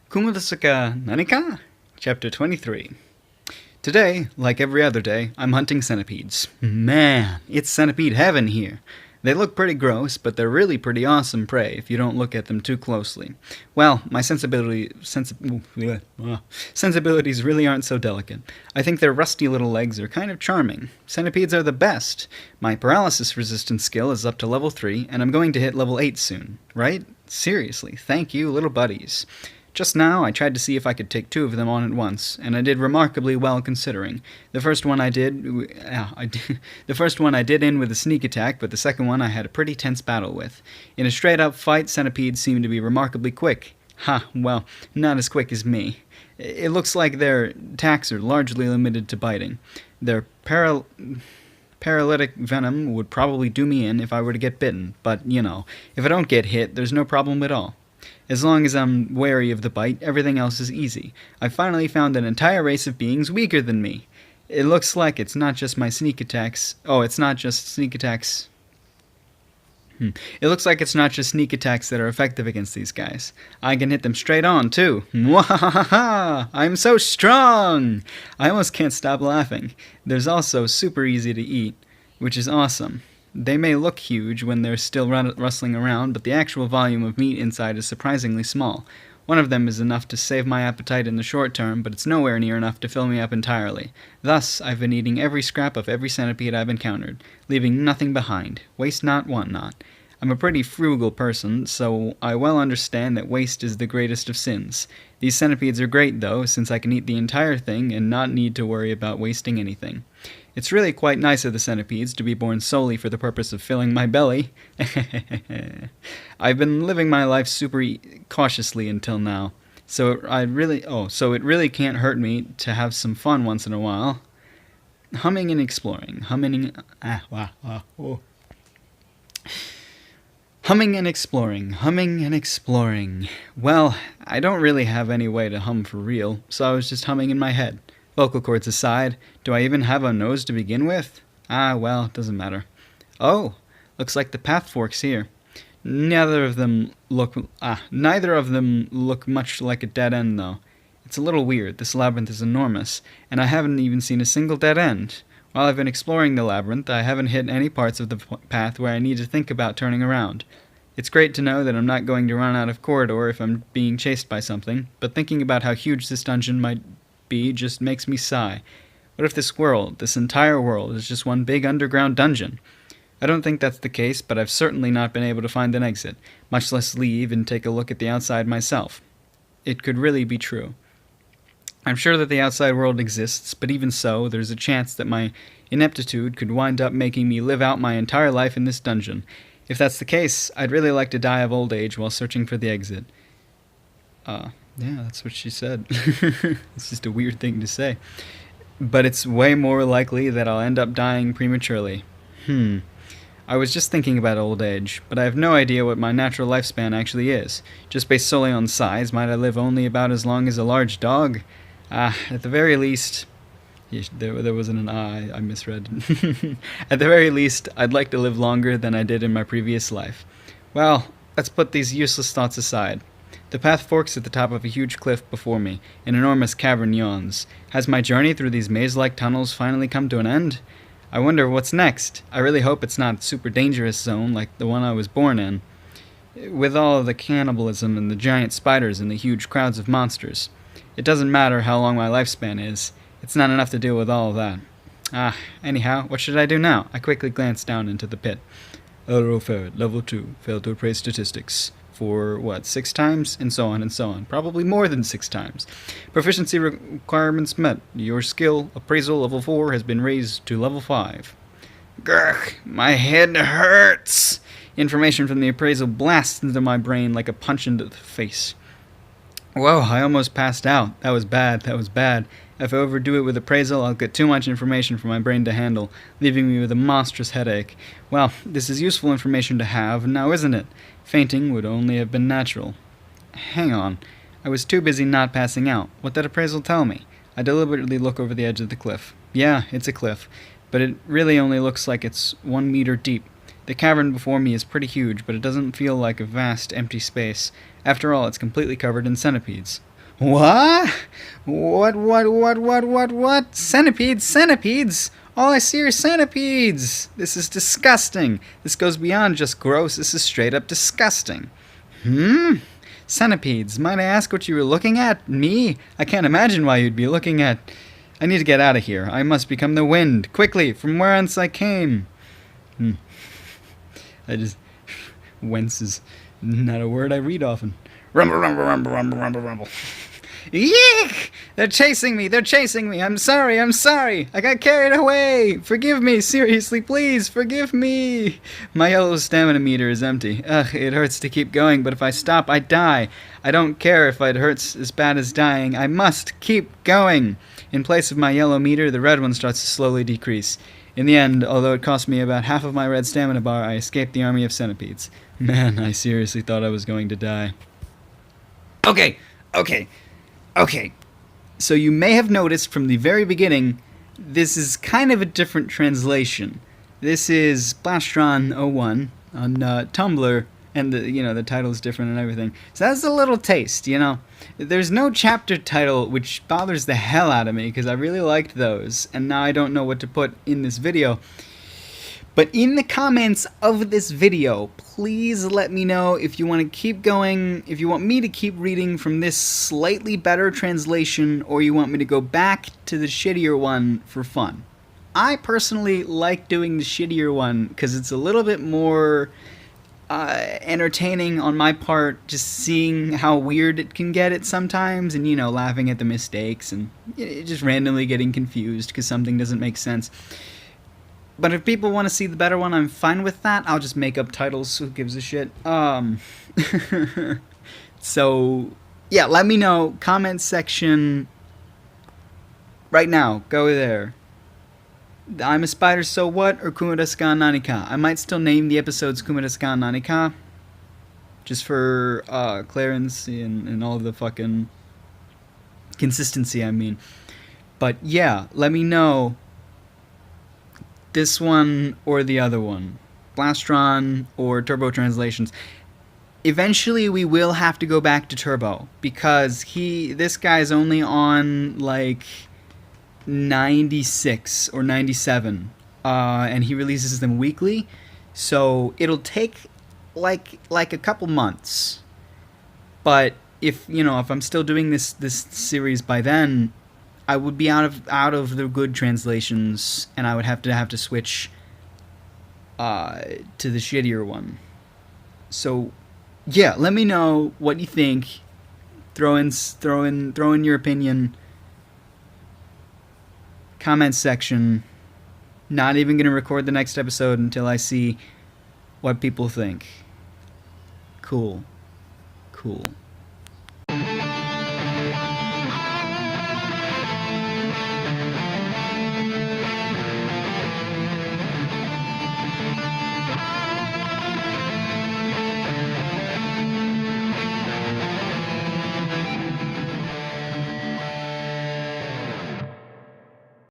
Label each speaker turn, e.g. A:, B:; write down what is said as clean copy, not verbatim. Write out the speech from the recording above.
A: Kumo Desu Nani ka? Chapter 23. Today, like every other day, I'm hunting centipedes. Man, it's centipede heaven here. They look pretty gross, but they're really pretty awesome prey if you don't look at them too closely. Well, my sensibilities really aren't so delicate. I think their rusty little legs are kind of charming. Centipedes are the best. My paralysis resistance skill is up to level 3, and I'm going to hit level 8 soon. Right? Seriously, thank you, little buddies. Just now, I tried to see if I could take 2 of them on at once, and I did remarkably well considering. The first one I did in with a sneak attack, but the second one I had a pretty tense battle with. In a straight-up fight, centipedes seem to be remarkably quick. Well, not as quick as me. It looks like their attacks are largely limited to biting. Their paralytic venom would probably do me in if I were to get bitten, but, if I don't get hit, there's no problem at all. As long as I'm wary of the bite, everything else is easy. I finally found an entire race of beings weaker than me. It looks like it's not just my sneak attacks. It looks like it's not just sneak attacks that are effective against these guys. I can hit them straight on, too. Mwahaha! I'm so strong! I almost can't stop laughing. There's also super easy to eat, which is awesome. They may look huge when they're still rustling around, but the actual volume of meat inside is surprisingly small. One of them is enough to save my appetite in the short term, but it's nowhere near enough to fill me up entirely. Thus, I've been eating every scrap of every centipede I've encountered, leaving nothing behind. Waste not, want not. I'm a pretty frugal person, so I well understand that waste is the greatest of sins. These centipedes are great, though, since I can eat the entire thing and not need to worry about wasting anything. It's really quite nice of the centipedes to be born solely for the purpose of filling my belly. I've been living my life super cautiously until now, so it really can't hurt me to have some fun once in a while. Humming and exploring. Humming and exploring. Well, I don't really have any way to hum for real, so I was just humming in my head. Vocal cords aside, do I even have a nose to begin with? Well, it doesn't matter. Oh, looks like the path forks here. Neither of them look much like a dead end, though. It's a little weird. This labyrinth is enormous, and I haven't even seen a single dead end. While I've been exploring the labyrinth, I haven't hit any parts of the path where I need to think about turning around. It's great to know that I'm not going to run out of corridor if I'm being chased by something, but thinking about how huge this dungeon might be just makes me sigh. What if this entire world, is just one big underground dungeon? I don't think that's the case, but I've certainly not been able to find an exit, much less leave and take a look at the outside myself. It could really be true. I'm sure that the outside world exists, but even so, there's a chance that my ineptitude could wind up making me live out my entire life in this dungeon. If that's the case, I'd really like to die of old age while searching for the exit. Yeah, that's what she said. It's just a weird thing to say. But it's way more likely that I'll end up dying prematurely. I was just thinking about old age, but I have no idea what my natural lifespan actually is. Just based solely on size, might I live only about as long as a large dog? At the very least... There wasn't an I misread. At the very least, I'd like to live longer than I did in my previous life. Well, let's put these useless thoughts aside. The path forks at the top of a huge cliff before me. An enormous cavern yawns. Has my journey through these maze-like tunnels finally come to an end? I wonder what's next. I really hope it's not a super dangerous zone like the one I was born in, with all of the cannibalism and the giant spiders and the huge crowds of monsters. It doesn't matter how long my lifespan is. It's not enough to deal with all of that. Anyhow, what should I do now? I quickly glanced down into the pit. Elro ferret, level 2, failed to appraise statistics. For, 6 times? And so on and so on. Probably more than 6 times. Proficiency requirements met. Your skill appraisal level 4 has been raised to level 5. Grr, my head hurts! Information from the appraisal blasts into my brain like a punch into the face. Whoa, I almost passed out. That was bad. If I overdo it with appraisal, I'll get too much information for my brain to handle, leaving me with a monstrous headache. Well, this is useful information to have, now isn't it? Fainting would only have been natural. Hang on. I was too busy not passing out. What did appraisal tell me? I deliberately look over the edge of the cliff. Yeah, it's a cliff, but it really only looks like it's 1 meter deep. The cavern before me is pretty huge, but it doesn't feel like a vast, empty space. After all, it's completely covered in centipedes. What? What? Centipedes! All I see are centipedes! This is disgusting. This goes beyond just gross. This is straight up disgusting. Centipedes. Might I ask what you were looking at? Me? I can't imagine why you'd be looking at... I need to get out of here. I must become the wind. Quickly, from whence I came. I just... Whence is not a word I read often. Rumble, rumble, rumble, rumble, rumble, rumble. Yeek! They're chasing me! I'm sorry! I got carried away! Forgive me! Seriously, please, forgive me! My yellow stamina meter is empty. Ugh, it hurts to keep going, but if I stop, I die. I don't care if it hurts as bad as dying. I must keep going! In place of my yellow meter, the red one starts to slowly decrease. In the end, although it cost me about half of my red stamina bar, I escaped the army of centipedes. Man, I seriously thought I was going to die. Okay. So you may have noticed from the very beginning, this is kind of a different translation. This is Blastron01 on Tumblr, and the title is different and everything. So that's a little taste, There's no chapter title, which bothers the hell out of me, because I really liked those, and now I don't know what to put in this video. But in the comments of this video, please let me know if you want to keep going, if you want me to keep reading from this slightly better translation, or you want me to go back to the shittier one for fun. I personally like doing the shittier one because it's a little bit more entertaining on my part, just seeing how weird it can get at sometimes, and laughing at the mistakes, and just randomly getting confused because something doesn't make sense. But if people want to see the better one, I'm fine with that. I'll just make up titles. Who gives a shit? So, yeah, let me know. Comment section right now. Go there. I'm a spider, so what? Or Kumo Desu ka Nani ka? I might still name the episodes Kumo Desu ka Nani ka. Just for clarity and all the fucking consistency, I mean. But yeah, let me know. This one or the other one. Blastron or Turbo translations. Eventually we will have to go back to Turbo, because this guy's only on like 96 or 97, and he releases them weekly, so it'll take like a couple months. But if I'm still doing this series by then, I would be out of the good translations, and I would have to switch to the shittier one. So yeah, let me know what you think. Throw in your opinion. Comment section. Not even gonna record the next episode until I see what people think. Cool.